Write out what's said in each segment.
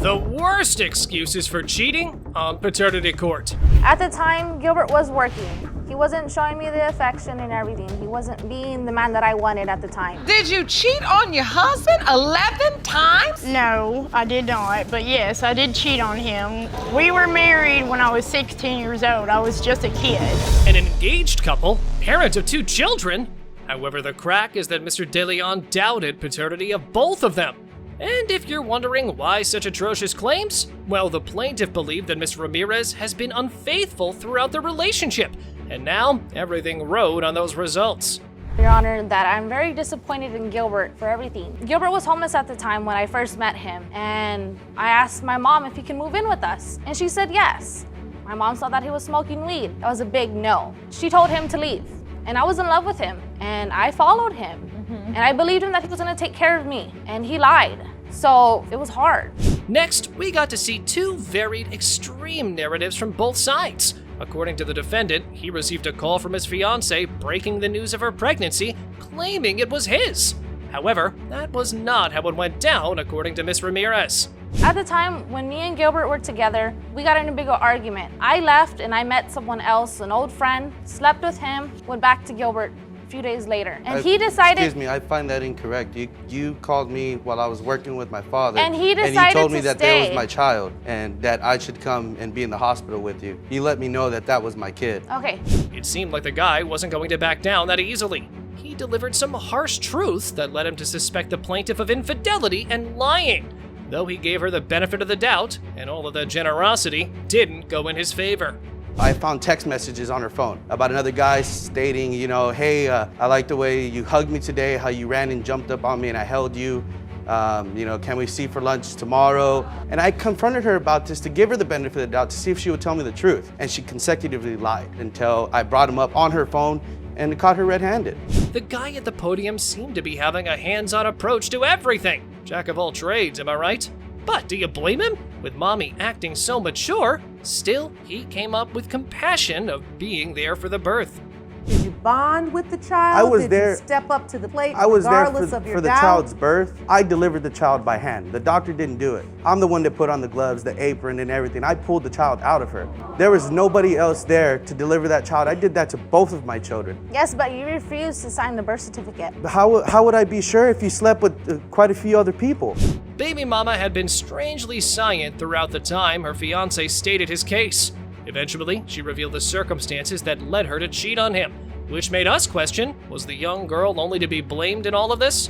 The worst excuses for cheating on paternity court. At the time, Gilbert was working. He wasn't showing me the affection and everything. He wasn't being the man that I wanted at the time. Did you cheat on your husband 11 times? No, I did not, but yes, I did cheat on him. We were married when I was 16 years old. I was just a kid. An engaged couple, parent of 2 children. However, the crack is that Mr. De Leon doubted paternity of both of them. And if you're wondering why such atrocious claims, well, the plaintiff believed that Ms. Ramirez has been unfaithful throughout their relationship, and now everything rode on those results. Your Honor, that I'm very disappointed in Gilbert for everything. Gilbert was homeless at the time when I first met him, and I asked my mom if he can move in with us, and she said yes. My mom saw that he was smoking weed. That was a big no. She told him to leave, and I was in love with him, and I followed him. And I believed him that he was gonna take care of me, and he lied. So it was hard. Next, we got to see 2 varied extreme narratives from both sides. According to the defendant, he received a call from his fiancée breaking the news of her pregnancy, claiming it was his. However, that was not how it went down, according to Ms. Ramirez. At the time, when me and Gilbert were together, we got in a big argument. I left and I met someone else, an old friend, slept with him, went back to Gilbert a few days later. And he decided— Excuse me, I find that incorrect. You called me while I was working with my father. And he decided and you told me to that stay. there was my child and that I should come and be in the hospital with you. You let me know that that was my kid. Okay. It seemed like the guy wasn't going to back down that easily. He delivered some harsh truths that led him to suspect the plaintiff of infidelity and lying, though he gave her the benefit of the doubt, and all of the generosity didn't go in his favor. I found text messages on her phone about another guy stating, hey, I like the way you hugged me today, how you ran and jumped up on me and I held you. Can we see for lunch tomorrow? And I confronted her about this to give her the benefit of the doubt to see if she would tell me the truth. And she consecutively lied until I brought him up on her phone and caught her red-handed. The guy at the podium seemed to be having a hands-on approach to everything. Jack of all trades, am I right? But do you blame him? With mommy acting so mature, still he came up with compassion of being there for the birth. Did you bond with the child? I was Did there. you step up to the plate I was there regardless of your for the doubt? child's birth. I delivered the child by hand. The doctor didn't do it. I'm the one that put on the gloves, the apron, and everything. I pulled the child out of her. There was nobody else there to deliver that child. I did that to both of my children. Yes, but you refused to sign the birth certificate. How would I be sure if you slept with quite a few other people? Baby mama had been strangely silent throughout the time her fiancé stated his case. Eventually, she revealed the circumstances that led her to cheat on him, which made us question, was the young girl only to be blamed in all of this?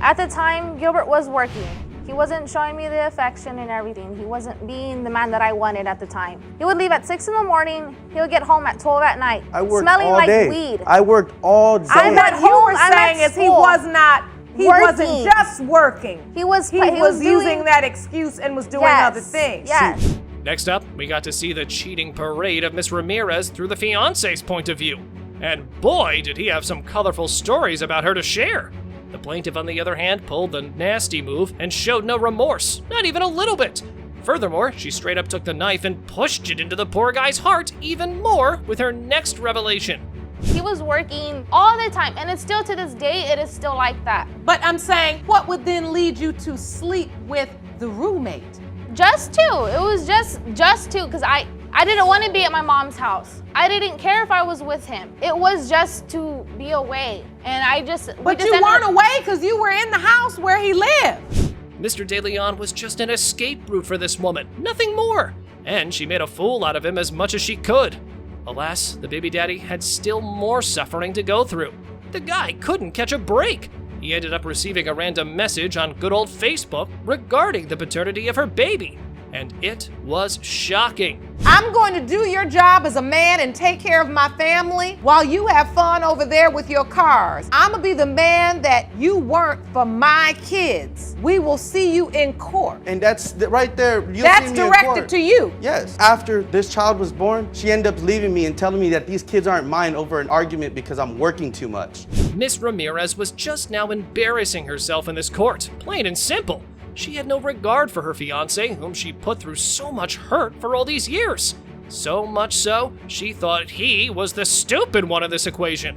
At the time, Gilbert was working. He wasn't showing me the affection and everything. He wasn't being the man that I wanted at the time. He would leave at 6 in the morning. He would get home at 12 at night, I worked smelling all like day. weed. I worked all day. What you were saying is he was not, he wasn't Working. just working. He was using doing— that excuse and was doing Yes, other things. Yes. Next up, we got to see the cheating parade of Miss Ramirez through the fiancé's point of view. And boy, did he have some colorful stories about her to share. The plaintiff, on the other hand, pulled the nasty move and showed no remorse, not even a little bit. Furthermore, she straight up took the knife and pushed it into the poor guy's heart even more with her next revelation. He was working all the time, and it's still to this day, it is still like that. But I'm saying, what would then lead you to sleep with the roommate? Just to. It was just to, because I didn't want to be at my mom's house. I didn't care if I was with him. It was just to be away. And But you weren't away because you were in the house where he lived. Mr. De Leon was just an escape route for this woman, nothing more. And she made a fool out of him as much as she could. Alas, the baby daddy had still more suffering to go through. The guy couldn't catch a break. He ended up receiving a random message on good old Facebook regarding the paternity of her baby. And it was shocking. I'm going to do your job as a man and take care of my family while you have fun over there with your cars. I'm going to be the man that you weren't for my kids. We will see you in court. And that's right there. That's directed to you. Yes. After this child was born, she ended up leaving me and telling me that these kids aren't mine over an argument because I'm working too much. Miss Ramirez was just now embarrassing herself in this court, plain and simple. She had no regard for her fiancé, whom she put through so much hurt for all these years. So much so, she thought he was the stupid one in this equation.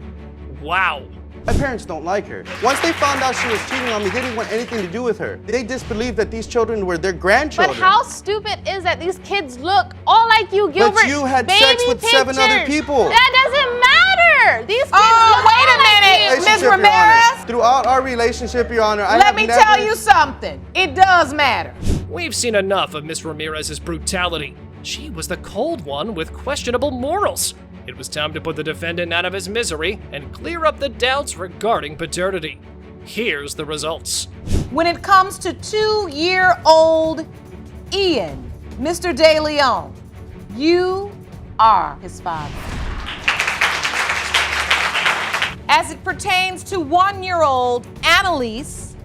Wow. My parents don't like her. Once they found out she was cheating on me, they didn't want anything to do with her. They disbelieved that these children were their grandchildren. But how stupid is that these kids look all like you, Gilbert? But you had sex with 7 other people. That doesn't matter. These kids look wait a all like minute, you. Ms. Relationship, Your Ramirez. Honor. Throughout our relationship, Your Honor, I Let have me never... tell you something. It does matter. We've seen enough of Miss Ramirez's brutality. She was the cold one with questionable morals. It was time to put the defendant out of his misery and clear up the doubts regarding paternity. Here's the results. When it comes to 2-year-old Ian, Mr. De Leon, you are his father. As it pertains to 1-year-old Annalise,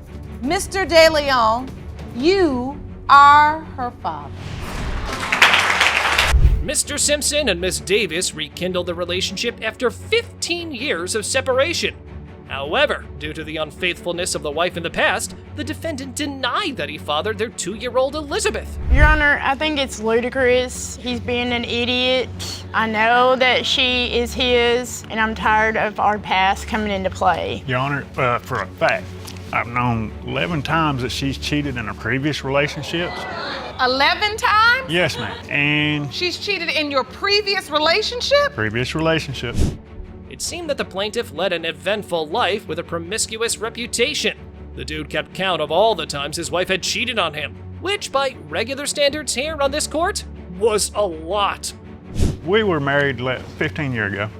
Mr. De Leon, you are her father. Mr. Simpson and Miss Davis rekindled the relationship after 15 years of separation. However, due to the unfaithfulness of the wife in the past, the defendant denied that he fathered their 2-year-old Elizabeth. Your Honor, I think it's ludicrous. He's being an idiot. I know that she is his, and I'm tired of our past coming into play. Your Honor, for a fact, I've known 11 times that she's cheated in her previous relationships. 11 times? Yes, ma'am. And She's cheated in your previous relationship? previous relationship. It seemed that the plaintiff led an eventful life with a promiscuous reputation. The dude kept count of all the times his wife had cheated on him, which by regular standards here on this court was a lot. We were married 15 years ago,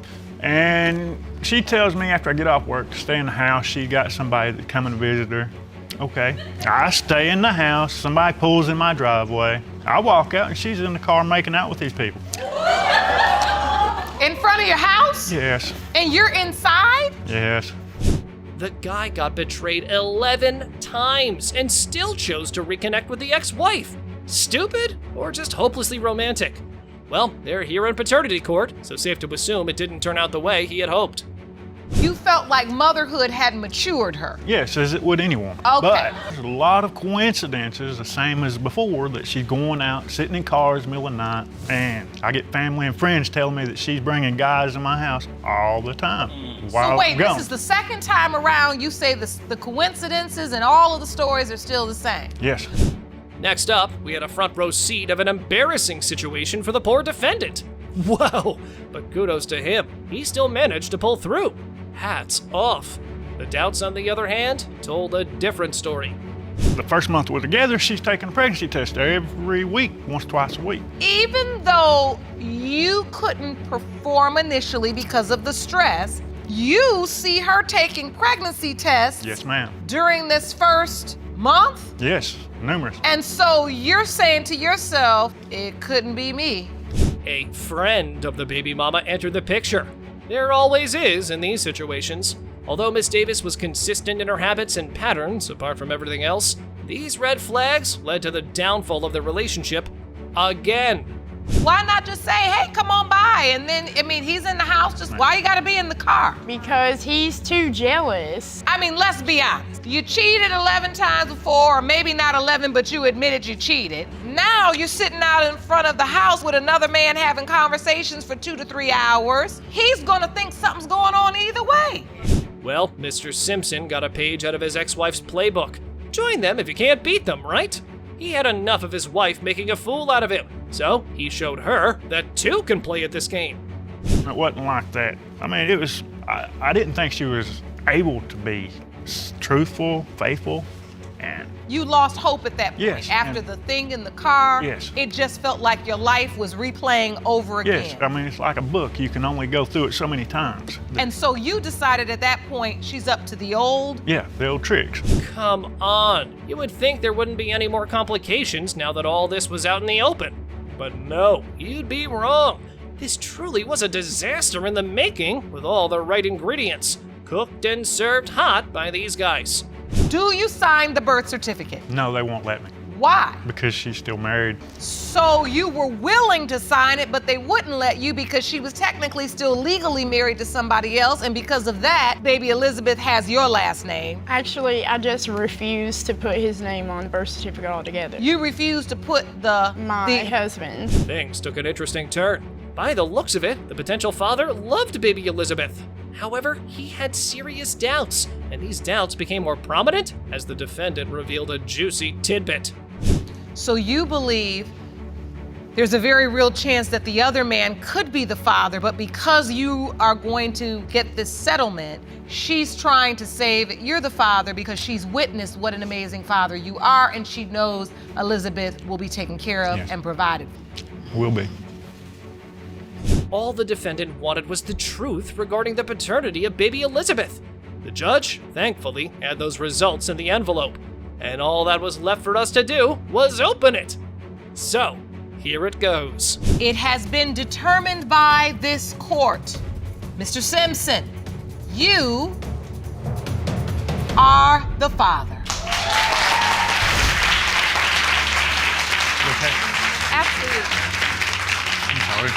and she tells me after I get off work to stay in the house. She got somebody that come and visit her. Okay, I stay in the house. Somebody pulls in my driveway. I walk out, and she's in the car making out with these people. In front of your house? Yes, And you're inside? yes. The guy got betrayed 11 times and still chose to reconnect with the ex-wife. Stupid or just hopelessly romantic? Well, they're here in paternity court, so safe to assume it didn't turn out the way he had hoped. You felt like motherhood had matured her. Yes, as it would anyone. Okay. But there's a lot of coincidences, the same as before, that she's going out, sitting in cars in the middle of the night, and I get family and friends telling me that she's bringing guys in my house all the time. While So wait, I'm gone. this is the second time around you say the coincidences and all of the stories are still the same. Yes. Next up, we had a front row seat of an embarrassing situation for the poor defendant. Whoa, but kudos to him. He still managed to pull through. Hats off. The doubts, on the other hand, told a different story. The first month we're together, she's taking a pregnancy test every week, once, twice a week. Even though you couldn't perform initially because of the stress, you see her taking pregnancy tests Yes, ma'am. during this first month? Yes, numerous. And so you're saying to yourself, it couldn't be me. A friend of the baby mama entered the picture. There always is in these situations. Although Miss Davis was consistent in her habits and patterns, apart from everything else, these red flags led to the downfall of the relationship again. Why not just say, hey, come on by? And then, I mean, he's in the house, just why you gotta be in the car? Because he's too jealous. I mean, let's be honest. You cheated 11 times before, or maybe not 11, but you admitted you cheated. Now you're sitting out in front of the house with another man having conversations for 2 to 3 hours. He's gonna think something's going on either way. Well, Mr. Simpson got a page out of his ex-wife's playbook. Join them if you can't beat them, right? He had enough of his wife making a fool out of him, so he showed her that two can play at this game. It wasn't like that. I mean, it was, I didn't think she was able to be truthful, faithful, and You lost hope at that point. Yes, After and- the thing in the car, Yes. it just felt like your life was replaying over again. yes, I mean, it's like a book. You can only go through it so many times. And so you decided at that point she's up to the old. Yeah, the old tricks. Come on. You would think there wouldn't be any more complications now that all this was out in the open. But no, you'd be wrong. This truly was a disaster in the making with all the right ingredients, cooked and served hot by these guys. Do you sign the birth certificate? No, they won't let me Why? because she's still married. So you were willing to sign it, but they wouldn't let you because she was technically still legally married to somebody else, and because of that, baby Elizabeth has your last name. Actually, I just refuse to put his name on the birth certificate altogether. You refuse to put My husband. Things took an interesting turn. By the looks of it, the potential father loved baby Elizabeth. However, he had serious doubts, and these doubts became more prominent as the defendant revealed a juicy tidbit. So you believe there's a very real chance that the other man could be the father, but because you are going to get this settlement, she's trying to say that you're the father because she's witnessed what an amazing father you are, and she knows Elizabeth will be taken care of Yes. and provided. Will be. All the defendant wanted was the truth regarding the paternity of baby Elizabeth. The judge, thankfully, had those results in the envelope, and all that was left for us to do was open it. So, here it goes. It has been determined by this court, Mr. Simpson, you are the father. Okay. Absolutely. I'm sorry.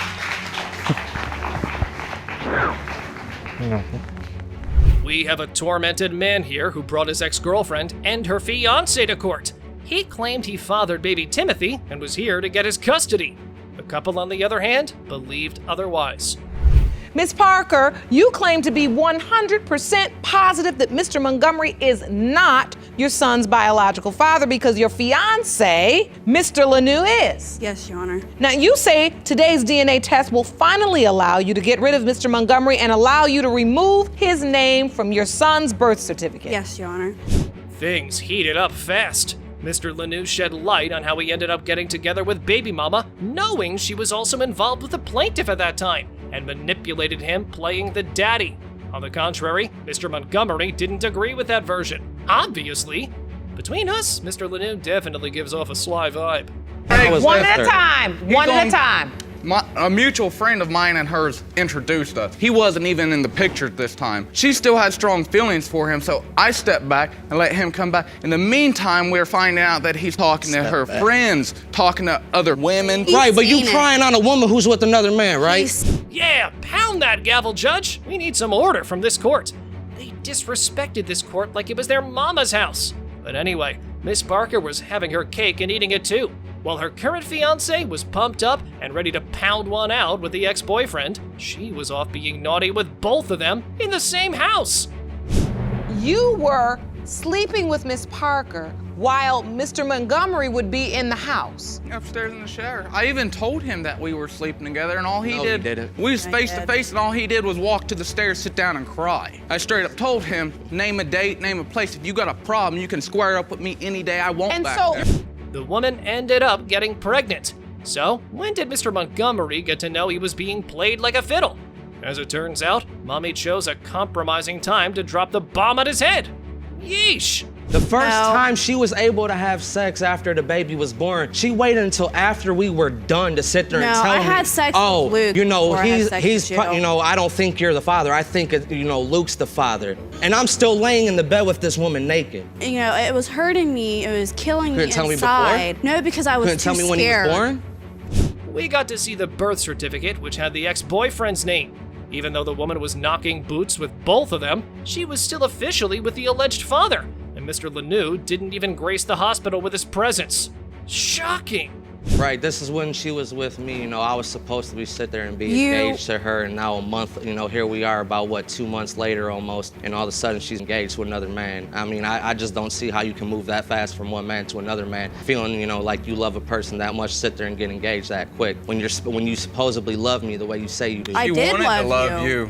We have a tormented man here who brought his ex-girlfriend and her fiancé to court. He claimed he fathered baby Timothy and was here to get his custody. The couple, on the other hand, believed otherwise. Miss Parker, you claim to be 100% positive that Mr. Montgomery is not your son's biological father because your fiance, Mr. Lanou, is. Yes, Your Honor. Now, you say today's DNA test will finally allow you to get rid of Mr. Montgomery and allow you to remove his name from your son's birth certificate. Yes, Your Honor. Things heated up fast. Mr. Lanou shed light on how he ended up getting together with baby mama, knowing she was also involved with the plaintiff at that time, and manipulated him playing the daddy. On the contrary, Mr. Montgomery didn't agree with that version. Obviously. Between us, Mr. Lanou definitely gives off a sly vibe. One at a time. One at a time. A mutual friend of mine and hers introduced us. He wasn't even in the picture this time. She still had strong feelings for him, so I stepped back and let him come back. In the meantime, we're finding out that he's talking to her friends, talking to other women. Right, but you prying on a woman who's with another man, right? Yeah, pound that gavel, Judge. We need some order from this court. They disrespected this court like it was their mama's house. But anyway, Miss Parker was having her cake and eating it too. While her current fiancé was pumped up and ready to pound one out with the ex-boyfriend, she was off being naughty with both of them in the same house. You were sleeping with Miss Parker while Mr. Montgomery would be in the house. Upstairs in the shower. I even told him that we were sleeping together, and all he No, did, you didn't. we was face to face, and all he did was walk to the stairs, sit down, and cry. I straight up told him, name a date, name a place. If you got a problem, you can square up with me any day I want And back so- there. The woman ended up getting pregnant. So, when did Mr. Montgomery get to know he was being played like a fiddle? As it turns out, Mommy chose a compromising time to drop the bomb on his head. Yeesh! The first time she was able to have sex after the baby was born, she waited until after we were done to sit there and No, tell I me, had sex oh, with Luke you know, before I had sex he's, with you." you know, I don't think you're the father. I think, you know, Luke's the father. And I'm still laying in the bed with this woman naked. You know, it was hurting me. It was killing me Couldn't tell me inside. No, because I was Couldn't too tell me when scared. he was born? We got to see the birth certificate, which had the ex-boyfriend's name. Even though the woman was knocking boots with both of them, she was still officially with the alleged father, and Mr. Lanou didn't even grace the hospital with his presence. Shocking! Right, this is when she was with me, you know, I was supposed to be sit there and be You- engaged to her, and now a month, you know, here we are about, what, 2 months later almost, and all of a sudden she's engaged to another man. I mean, I just don't see how you can move that fast from one man to another man, feeling, you know, like you love a person that much, sit there and get engaged that quick, when you supposedly love me the way you say you do. I She did wanted to love love you. you.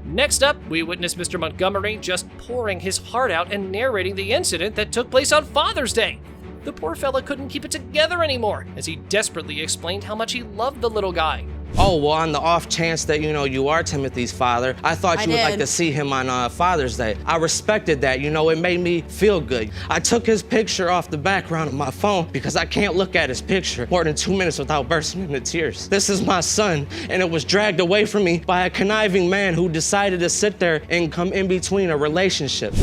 Next up, we witnessed Mr. Montgomery just pouring his heart out and narrating the incident that took place on Father's Day. The poor fella couldn't keep it together anymore, as he desperately explained how much he loved the little guy. Oh, well, on the off chance that, you know, you are Timothy's father, I thought I you would like did. to see him on Father's Day. I respected that, you know, it made me feel good. I took his picture off the background of my phone because I can't look at his picture more than 2 minutes without bursting into tears. This is my son, and it was dragged away from me by a conniving man who decided to sit there and come in between a relationship.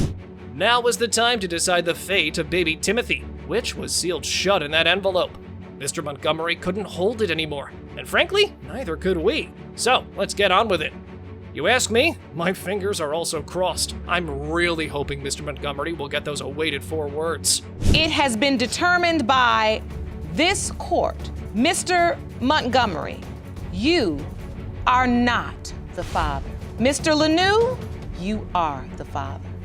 Now was the time to decide the fate of baby Timothy, which was sealed shut in that envelope. Mr. Montgomery couldn't hold it anymore, and frankly, neither could we. So, let's get on with it. You ask me, my fingers are also crossed. I'm really hoping Mr. Montgomery will get those awaited 4 words. It has been determined by this court, Mr. Montgomery, you are not the father. Mr. Lanou, You are the father.